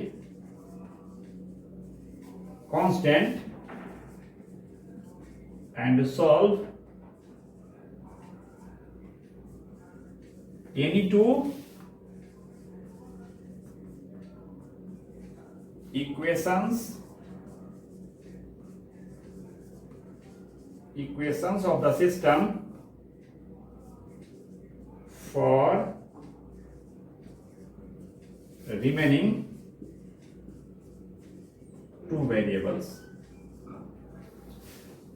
constant and solve any two equations of the system for remaining two variables.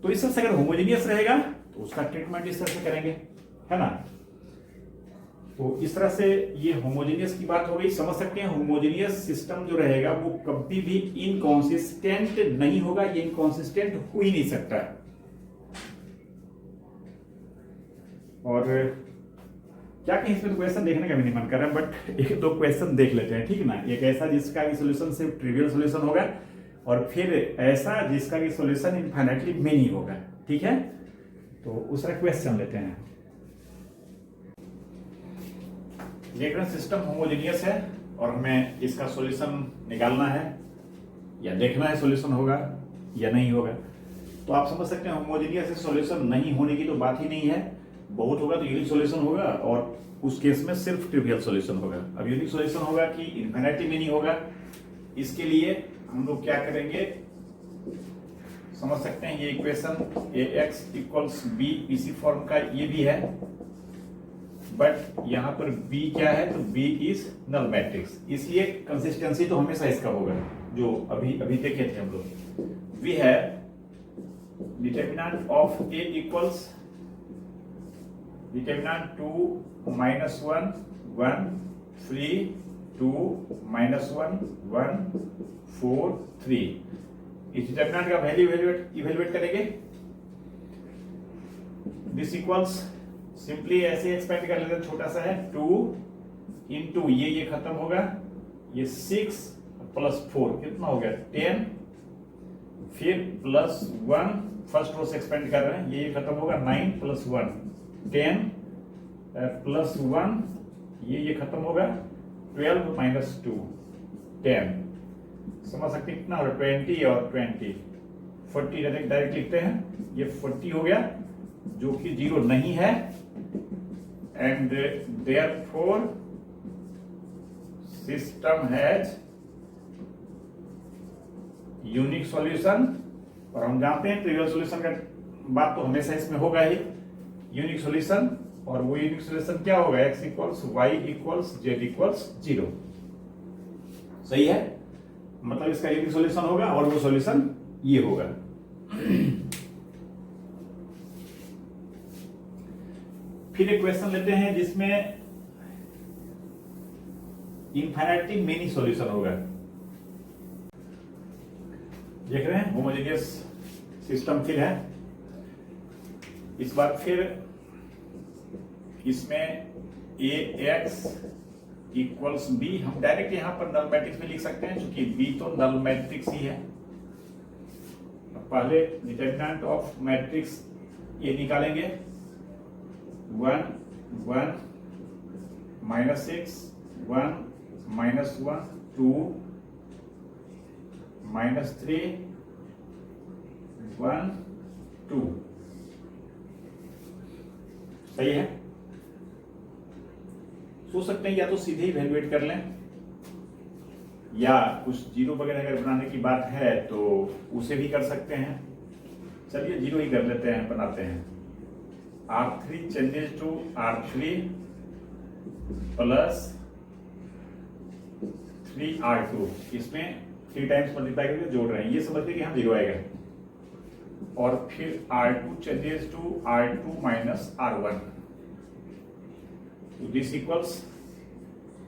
तो इस तरह से अगर होमोजेनियस रहेगा तो उसका ट्रीटमेंट इस तरह से करेंगे, है ना। तो इस तरह से ये होमोजेनियस की बात हो गई। समझ सकते हैं होमोजेनियस सिस्टम जो रहेगा वो कभी भी इनकॉन्सिस्टेंट नहीं होगा, ये इनकॉन्सिस्टेंट हो ही नहीं सकता। और क्या कहीं इसमें तो क्वेश्चन देखने का भी नहीं मन कर रहा, बट एक दो क्वेश्चन देख लेते हैं, ठीक है ना। एक ऐसा जिसका कि सॉल्यूशन सिर्फ ट्रिवियल सॉल्यूशन होगा, और फिर ऐसा जिसका कि सॉल्यूशन इनफाइनाइटली मेनी होगा, ठीक है। तो उस तरह क्वेश्चन लेते हैं। देख रहे हैं सिस्टम होमोजेनियस है और हमें इसका सॉल्यूशन निकालना है या देखना है सॉल्यूशन होगा या नहीं होगा। तो आप समझ सकते हैं होमोजेनियस से सॉल्यूशन नहीं होने की तो बात ही नहीं है। बहुत होगा तो यूनिक सॉल्यूशन होगा, और उस केस में सिर्फ ट्रिवियल सॉल्यूशन होगा। अब यूनिक सॉल्यूशन होगा कि इनफिनिटी में नहीं होगा, इसके लिए हम लोग क्या करेंगे, समझ सकते हैं ये इक्वेशन ax इक्वल्स b इसी फॉर्म का ये भी है, बट यहां पर b क्या है, तो b इज नल मैट्रिक्स, इसलिए कंसिस्टेंसी तो हमेशा इसका होगा जो अभी देखे थे हम लोग। We have determinant of a equals determinant 2 -1 1 3 2 -1 1 4 3। इस डिटरमिनेंट का वैल्यू इवेल्युएट करेंगे। दिस इक्वल्स सिंपली ऐसे एक्सपेंड कर लेते हैं, छोटा सा है 2 इंटू ये खत्म होगा, ये 6 प्लस 4 कितना हो गया 10, फिर प्लस 1 फर्स्ट रो से एक्सपेंड कर रहे हैं, ये खत्म होगा 9 प्लस 1 10 प्लस 1 ये खत्म होगा 12 माइनस 2 10। समझ सकते हैं कितना हो रहा है 20 और 20 40 डायरेक्ट लिखते हैं, ये 40 हो गया जो कि जीरो नहीं है, and therefore system has unique solution. और हम जानते हैं ट्रिवियल सॉल्यूशन का बात तो हमेशा इसमें होगा ही, यूनिक सॉल्यूशन। और वो यूनिक सॉल्यूशन क्या होगा, x equals y equals z equals 0। सही है, मतलब इसका यूनिक सॉल्यूशन होगा और वो सॉल्यूशन ये होगा। फिर एक क्वेश्चन लेते हैं जिसमें इनफिनिटी मेनी सॉल्यूशन होगा। देख रहे हैं होमोजेनियस सिस्टम फिर है, इस बार फिर इसमें ax इक्वल्स b, हम डायरेक्ट यहां पर नल मैट्रिक्स में लिख सकते हैं क्योंकि b तो नल मैट्रिक्स ही है, पहले डिटर्मिनेंट ऑफ मैट्रिक्स ये निकालेंगे, 1 1 -6 1 -1 2 -3 1 2। सही है। सोच सकते हैं या तो सीधे ही वैल्यूएट कर लें, या कुछ जीरो वगैरह अगर बनाने की बात है तो उसे भी कर सकते हैं। चलिए जीरो ही कर लेते हैं, बनाते हैं। R3 changes to R3 plus 3R2, इसमें 3 टाइम्स मल्टीप्लाई करके जोड़ रहे हैं, ये समझ लीजिए कि यहाँ जीरो आएगा। और फिर R2 changes to R2 minus R1, this equals,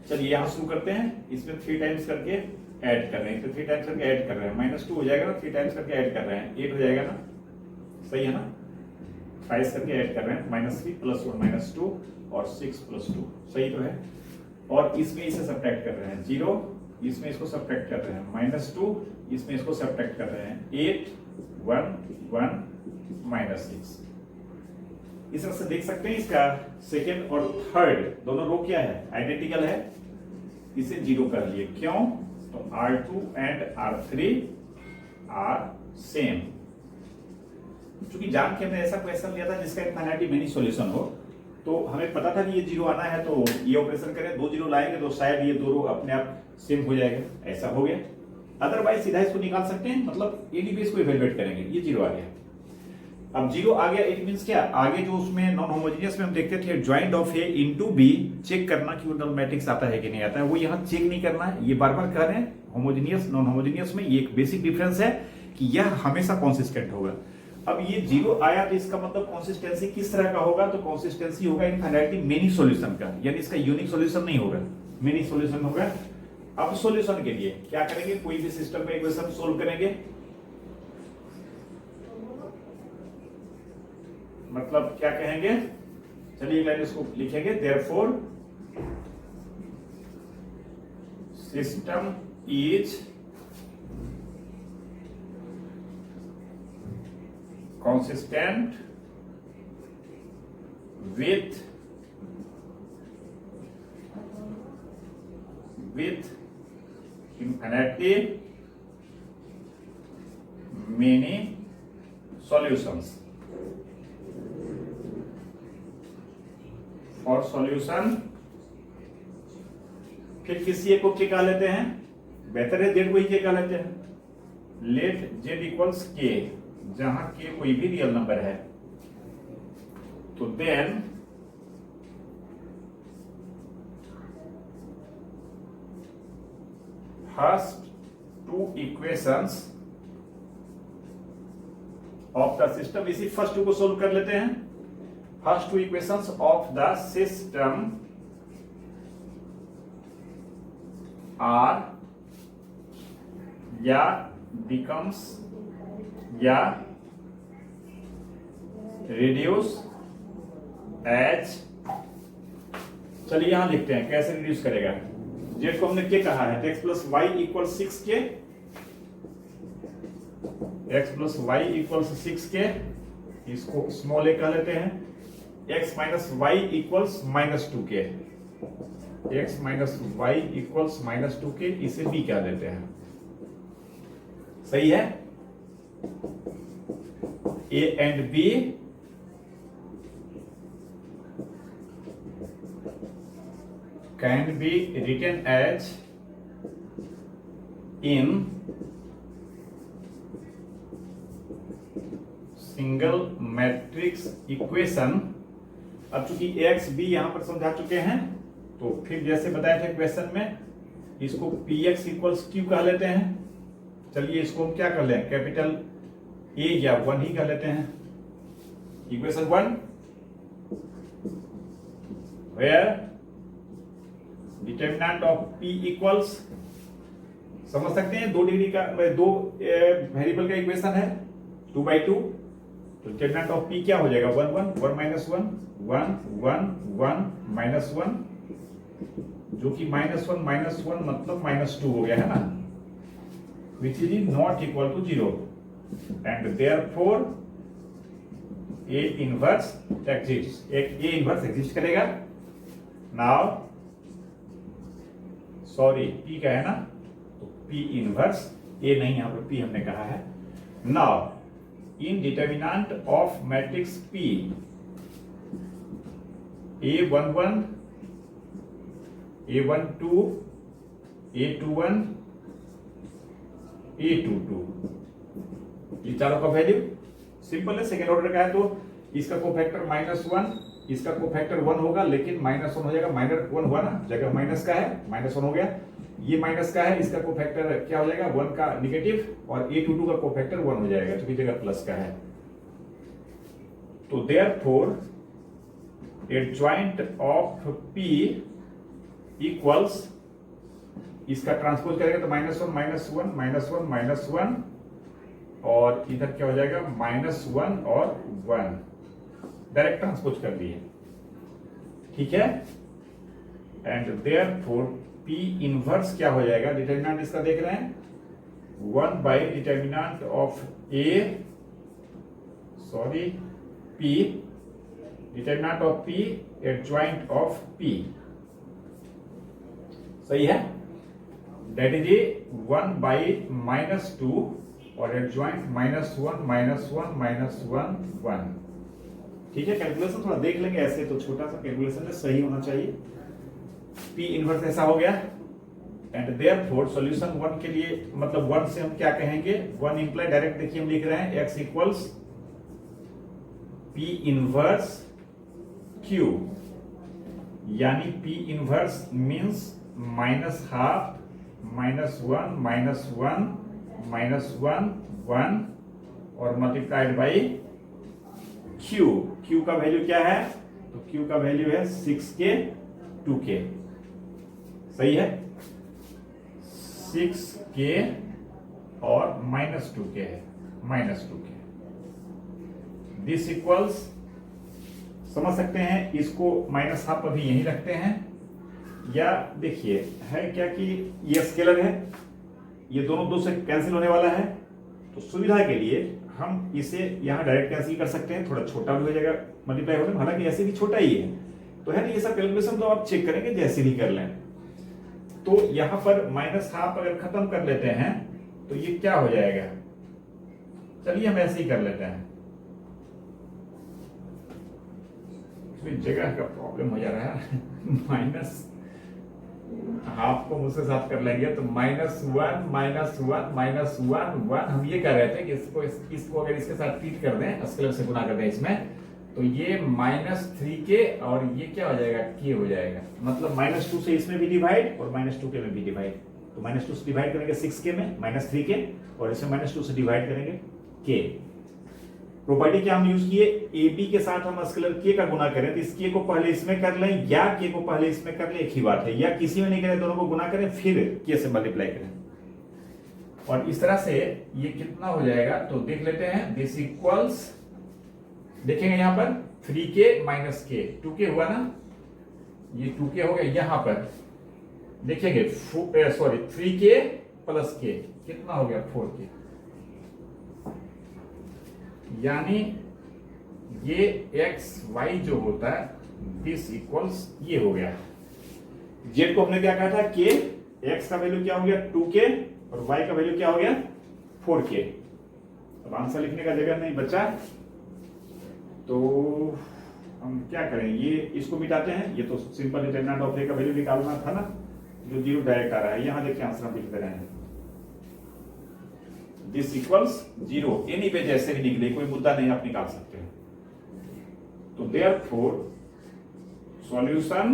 चलिए यहां शुरू करते हैं। इसमें 3 टाइम्स करके ऐड कर रहे हैं, तो 3 टाइम्स करके ऐड कर रहे हैं, -2 हो जाएगा ना, 3 टाइम्स करके ऐड कर रहे हैं, 8 हो जाएगा ना, सही है ना। 5 करके ऐड कर रहे हैं, -3 + 1 -2 और 6 + 2, सही तो है। और इसमें इसे सब्ट्रैक्ट कर रहे हैं, 0 इसमें इसको सब्ट्रैक्ट कर रहे हैं, -2 इसमें इसको सब्ट्रैक्ट कर रहे हैं, 8 1 1 -6। इस तरह से देख सकते हैं इसका सेकेंड और थर्ड दोनों रो क्या है, आइडेंटिकल है, इसे 0 कर लिए। क्यों? तो R2 and R3 are same. चूंकि जान के हमने ऐसा क्वेश्चन लिया था जिसका इनफाइनाइटली मेनी सॉल्यूशन हो, तो हमें पता था कि ये 0 आना है, तो ये ऑपरेशन करें, 2 0 लाएंगे तो शायद ये दो रो अपने आप सेम हो जाएगा, ऐसा हो गया। अदरवाइज सीधा इसको निकाल सकते हैं, मतलब एडी बेस को इवैल्यूएट करेंगे, ये 0 आ गया। अब 0 आ गया, इट मींस क्या, आगे जो उसमें नॉन होमोजेनियस में हम देखते थे joint of A into B, check करना कि वो मैट्रिक्स आता है कि नहीं आता है, वो यहाँ चेक नहीं करना है, ये बार बार कह रहे हैं। होमोजेनियस नॉन होमोजेनियस में ये एक बेसिक डिफरेंस है कि यह हमेशा कंसिस्टेंट होगा। अब ये 0 आया तो इसका मतलब कंसिस्टेंसी किस तरह का होगा, तो कंसिस्टेंसी होगा इनफाइनाइटली मेनी सॉल्यूशन का, यानी इसका यूनिक सॉल्यूशन नहीं होगा, मेनी सॉल्यूशन होगा। अब सॉल्यूशन के लिए क्या करेंगे, कोई भी सिस्टम में इक्वेशन सोल्व करेंगे, मतलब क्या कहेंगे, चलिए एक लाइन इसको लिखेंगे, therefore system is consistent with infinitely many solutions. For solution, फिर किसी एक को क्या कह लेते हैं, बेहतर है जेड को ही क्या कह लेते हैं, लेट जेड इक्वल्स के, जहां के कोई भी रियल नंबर है, तो then first 2 equations of the system, इसी फर्स्ट 2 को सोल्व कर लेते हैं। First 2 equations of the system are या बिकम्स या रिड्यूस एच, चलिए यहां लिखते हैं कैसे रिड्यूस करेगा। जेड को हमने क्या कहा है, x + y = 6 के, x + y = 6 के, इसको स्मॉल ए कह लेते हैं। x - y = -2 के, x - y = -2 के, इसे b कह देते हैं, सही है। A and B can be written as in single matrix equation। अब चूंकि x b यहां पर समझा चुके हैं, तो फिर जैसे बताया था क्वेश्चन में, इसको px = q कह लेते हैं। चलिए इसको हम क्या कर लें, कैपिटल ए या 1 ही कर लेते हैं। Equation 1 where determinant of p equals, समझ सकते हैं 2 डिग्री का, 2 वेरिएबल का इक्वेशन है 2/2, तो डिटर्मिनेंट ऑफ p क्या हो जाएगा, 1 1 1 - 1 1 1 1 -1, जो कि -1 -1 मतलब -2 हो गया है ना, which is not equal to 0। And therefore A inverse exist, एक ए इनवर्स एग्जिस्ट करेगा। नाउ सॉरी पी का है ना, तो पी इनवर्स, ए नहीं यहां पर पी हमने कहा है। Now in determinant of matrix P A11, A12, A21, A22, ये चारों का वैल्यू सिंपल है, सेकेंड ऑर्डर का है तो इसका कोफैक्टर -1, इसका कोफैक्टर 1 होगा, लेकिन -1 हो जाएगा, -1 हुआ ना, जगह माइनस का है -1 हो गया। ये माइनस का है, इसका कोफैक्टर क्या हो जाएगा 1 का निगेटिव, और A22 का कोफैक्टर 1 हो जाएगा, क्योंकि जगह प्लस का है। तो therefore adjoint of P equals, इसका ट्रांसपोज करेंगे तो -1 -1 -1 -1, और इधर क्या हो जाएगा -1 और 1, डायरेक्ट ट्रांसपोज कर दिए, ठीक है। एंड देयरफॉर P इनवर्स क्या हो जाएगा, डिटर्मिनेंट इसका देख रहे हैं, 1 bye determinant of P, determinant of P adjoint of P, सही है, दैट इज ए 1 बाय -2 और एडजॉइंट -1 -1 -1 ठीक है। कैलकुलेशन थोड़ा देख लेंगे, ऐसे तो छोटा सा कैलकुलेशन है, सही होना चाहिए। P इनवर्स ऐसा हो गया, एंड देयरफॉर सॉल्यूशन 1 के लिए, मतलब 1 से हम क्या कहेंगे, 1 इंप्लाई डायरेक्ट देखिए हम लिख रहे हैं x equals P inverse Q, यानी P इनवर्स मींस -12 -1 -1 1 और मल्टीप्लाइड बाई Q का वैल्यू क्या है, तो Q का वैल्यू है 6K 2K, सही है, 6K और -2K है, -2K। दिस इक्वल्स, समझ सकते हैं, इसको -12 अभी यहीं रखते हैं, या देखिए है क्या कि ये स्केलर है, ये दोनों दो से कैंसिल होने वाला है, तो सुविधा के लिए हम इसे यहां डायरेक्ट कैंसिल कर सकते हैं, थोड़ा छोटा भी हो जाएगा मल्टीप्लाई होने में, हालांकि ऐसे भी छोटा ही है, तो है ना, ये सब कैलकुलेशन तो आप चेक करेंगे जैसे भी कर लें। तो यहां पर -12 अगर खत्म कर लेते हैं तो ये क्या हो जाएगा, चलिए हम ऐसे ही कर लेते हैं, इसमें जगह का प्रॉब्लम हो जा रहा है -12 को मुझसे साथ कर लेंगे, तो -1 -1 1 हम ये कह रहे थे कि इसको अगर इसके साथ ट्रीट कर दें, स्केलर से गुना कर दें इसमें, तो ये -3K और ये क्या हो जाएगा K हो जाएगा, मतलब -2 से इसमें भी डिवाइड और -2K में भी डिवाइड, तो -2 से डिवाइड करेंगे 6K में -3K, और इसमें -2 से डिवाइड करेंगे K। प्रॉपर्टी क्या हम यूज किए, AB के साथ हम स्केलर K का गुना करें तो इस K को पहले इसमें कर लें, या K को पहले इसमें कर लें, एक ही बात है, या किसी में नहीं करें, दोनों को गुना करें फिर K से मल्टीप्लाई करें, और इस तरह से ये कितना हो जाएगा, तो देख लेते हैं। दिस इक्वल्स, देखेंगे यहां पर 3K -K 2K हुआ ना, ये 2K हो गया, यहां पर देखेंगे 3K + K कितना हो गया 4K, यानी ये XY जो होता है दिस इक्वल्स ये हो गया, Z को हमने क्या कहा था K, X का वैल्यू क्या हो गया 2K और Y का वैल्यू क्या हो गया 4K। अब आंसर लिखने का जगह नहीं बचा, तो हम क्या करें, ये इसको मिटाते हैं, ये तो सिंपल डिटरमिनेंट ऑफ A का वैल्यू निकालना था ना, जो 0 डायरेक्ट आ रहा है, यहां देखिए आंसर हम लिख दे रहे हैं, दिस इक्वल्स 0, एनी पे जैसे भी निकले कोई मुद्दा नहीं, आप निकाल सकते हैं। तो therefore solution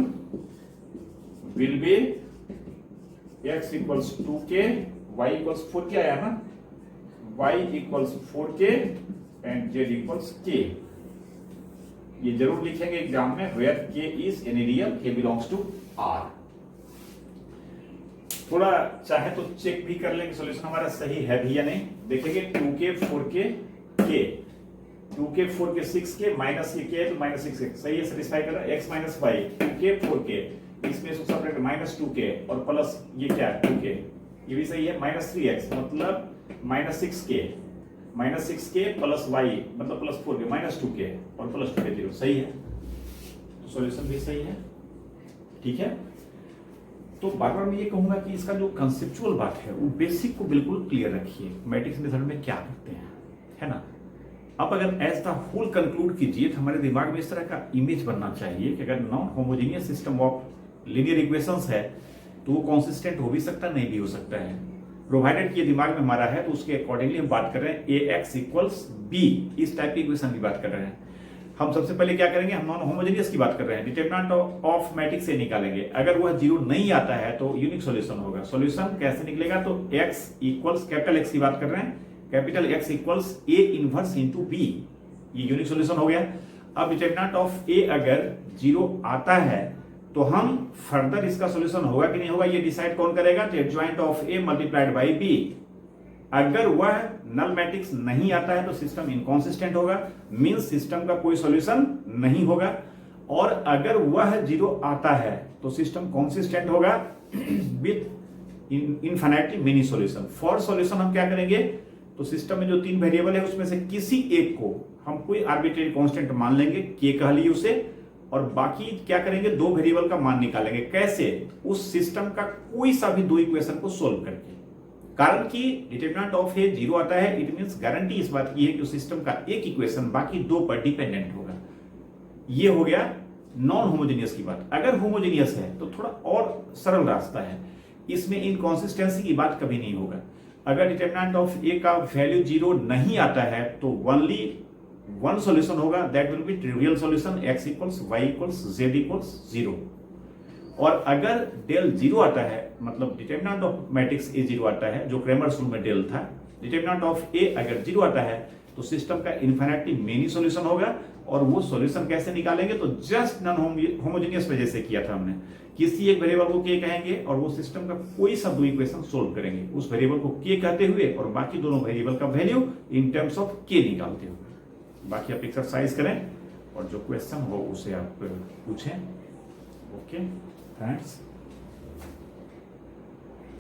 will be x equals 2K, y equals 4K आया ना, y equals 4K and z equals K। ये जरूर लिखेंगे एग्जाम में, where K is any real, K belongs to R। थोड़ा चाहे तो चेक भी कर लेंगे सॉल्यूशन हमारा सही है भी या नहीं, देखेंगे 2K 4K K, 2K 4K 6K minus ये K है तो -6K, सही है, सेटिस्फाई कर रहा है, x - y 2K 4K, इसमें इसको सेपरेट -2K और प्लस ये क्या है 2K, ये भी सही है, -3x मतलब -6K, -6k प्लस y मतलब +4k -2k और +2k 0 सही है, तो सॉल्यूशन भी सही है। ठीक है, तो बार बार मैं ये कहूंगा कि इसका जो कंसेप्चुअल बात है वो बेसिक को बिल्कुल क्लियर रखिए, मैट्रिक्स मेथड में क्या करते हैं, है ना। अब अगर एज द होल कंक्लूड कीजिए तो हमारे दिमाग में इस तरह का इमेज बनना चाहिए कि अगर non homogeneous system of linear equations है तो वो कंसिस्टेंट हो भी सकता है, नहीं भी हो सकता है, प्रोवाइडेड कि ये दिमाग में हमारा है तो उसके अकॉर्डिंगली हम बात कर रहे हैं ax = b, इस टाइप की इक्वेशन की बात कर रहे हैं। हम सबसे पहले क्या करेंगे, हम नॉन होमोजेनियस की बात कर रहे हैं, डिटरमिनेंट ऑफ मैट्रिक्स से निकालेंगे, अगर वह 0 नहीं आता है तो यूनिक सॉल्यूशन होगा। सॉल्यूशन कैसे निकलेगा, तो x = कैपिटल X की बात कर रहे हैं, capital X = A inverse into B, ये यूनिक सॉल्यूशन हो गया। अब डिटरमिनेंट ऑफ A अगर 0 आता है तो हम फर्दर इसका सॉल्यूशन होगा कि नहीं होगा ये डिसाइड कौन करेगा, adjoint of A multiplied by B। अगर वह नल मैट्रिक्स नहीं आता है तो सिस्टम इनकॉन्सिस्टेंट होगा, मींस सिस्टम का कोई सॉल्यूशन नहीं होगा, और अगर वह 0 आता है तो सिस्टम कॉन्सिस्टेंट होगा with infinity many solution. For solution हम क्या करेंगे, तो सिस्टम में जो 3 वेरिएबल है उसमें से किसी एक को हम कोई आर्बिट्रेरी कांस्टेंट मान लेंगे, के कह लिए उसे, और बाकी क्या करेंगे, 2 वेरिएबल का मान निकालेंगे। कैसे, उस सिस्टम का कोई सा भी 2 इक्वेशन को सोल्व करके। कारण कि डिटरमिनेंट ऑफ ए 0 आता है, इट मींस गारंटी इस बात की है कि उस सिस्टम का एक इक्वेशन बाकी 2 पर डिपेंडेंट होगा। ये हो गया नॉन होमोजेनियस की बात। अगर होमोजेनियस है तो थोड़ा और सरल रास्ता है, इसमें इनकॉन्सिस्टेंसी की बात कभी नहीं होगा। अगर डिटरमिनेंट ऑफ ए का वैल्यू 0 नहीं आता है तो ओनली वन सॉल्यूशन होगा, that will be trivial solution, x = y = z 0। और अगर डेल 0 आता है, मतलब डिटरमिनेंट ऑफ मैट्रिक्स ए 0 आता है, जो क्रेमर्स रूल में डेल था, डिटरमिनेंट ऑफ ए अगर 0 आता है तो सिस्टम का इनफिनिटी मेनी सॉल्यूशन होगा। और वो सॉल्यूशन कैसे निकालेंगे, तो जस्ट नॉन होमोजेनियस में जैसे किया था हमने, किसी एक वेरिएबल को के कहेंगे और वो सिस्टम का कोई सा 2 इक्वेशन सोल्व करेंगे, उस वेरिएबल को के कहते हुए और बाकी दोनों वेरिएबल का वैल्यू इन टर्म्स ऑफ के निकालते हुए। बाकी आप एक्सरसाइज करें और जो क्वेश्चन हो उसे आप पूछें। Okay, thanks.